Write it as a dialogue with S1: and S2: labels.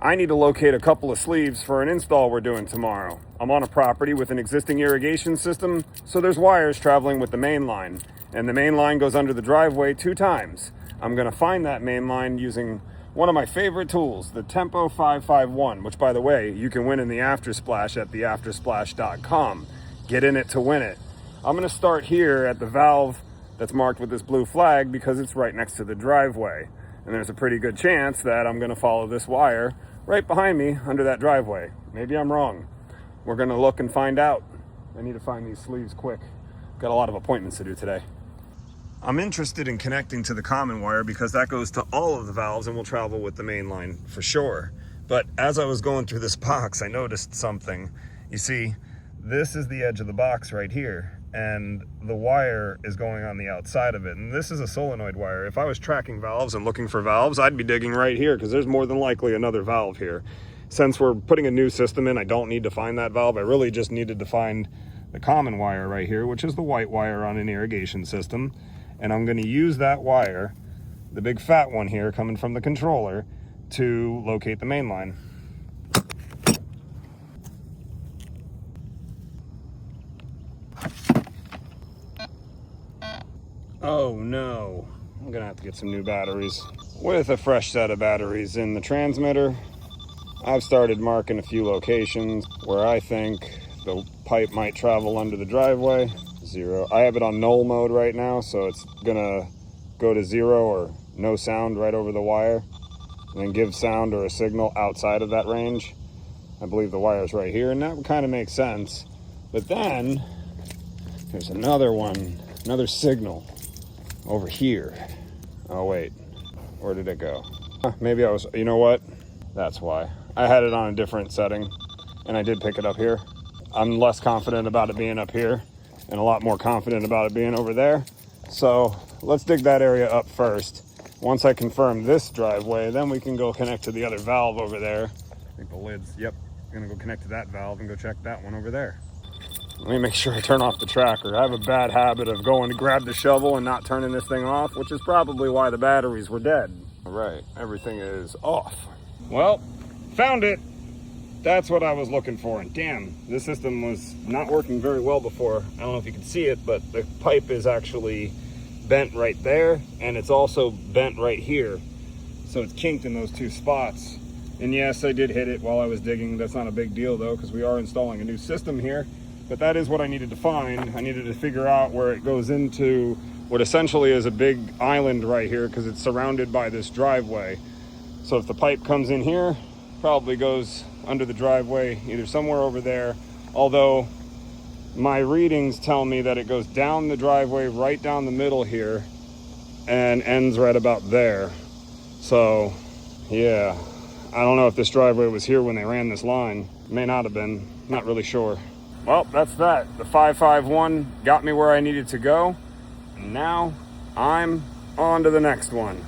S1: I need to locate a couple of sleeves for an install we're doing tomorrow. I'm on a property with an existing irrigation system, so there's wires traveling with the main line, and the main line goes under the driveway 2 times. I'm gonna find that main line using one of my favorite tools, the Tempo 551, which, by the way, you can win in the Aftersplash at theaftersplash.com. Get in it to win it. I'm gonna start here at the valve that's marked with this blue flag because it's right next to the driveway. And there's a pretty good chance that I'm gonna follow this wire right behind me under that driveway. Maybe I'm wrong. We're gonna look and find out. I need to find these sleeves quick. Got a lot of appointments to do today. I'm interested in connecting to the common wire because that goes to all of the valves and will travel with the main line for sure. But as I was going through this box, I noticed something. You see, this is the edge of the box right here, and the wire is going on the outside of it. And this is a solenoid wire. If I was tracking valves and looking for valves, I'd be digging right here because there's more than likely another valve here. Since we're putting a new system in, I don't need to find that valve. I really just needed to find the common wire right here, which is the white wire on an irrigation system. And I'm gonna use that wire, the big fat one here coming from the controller, to locate the main line. Oh no, I'm gonna have to get some new batteries. With a fresh set of batteries in the transmitter, I've started marking a few locations where I think the pipe might travel under the driveway. 0. I have it on null mode right now, so it's gonna go to 0 or no sound right over the wire, and then give sound or a signal outside of that range. I believe the wire's right here, and that would kind of make sense. But then there's another one, another signal over here. Oh wait, where did it go? Maybe I was, you know what? That's why. I had it on a different setting, and I did pick it up here. I'm less confident about it being up here, and a lot more confident about it being over there. So let's dig that area up first. Once I confirm this driveway, then we can go connect to the other valve over there. I think the lid's, yep, I'm gonna go connect to that valve and go check that one over there. Let me make sure I turn off the tracker. I have a bad habit of going to grab the shovel and not turning this thing off, which is probably why the batteries were dead. All right, everything is off. Well, found it. That's what I was looking for, and damn, this system was not working very well before. I don't know if you can see it, but the pipe is actually bent right there, and it's also bent right here. So it's kinked in those 2 spots. And yes, I did hit it while I was digging. That's not a big deal though, because we are installing a new system here. But that is what I needed to find. I needed to figure out where it goes into what essentially is a big island right here, because it's surrounded by this driveway. So if the pipe comes in here, probably goes under the driveway, either somewhere over there, although my readings tell me that it goes down the driveway, right down the middle here, and ends right about there. So yeah, I don't know if this driveway was here when they ran this line. May not have been, not really sure. Well, that's that. The 551 got me where I needed to go, and now I'm on to the next one.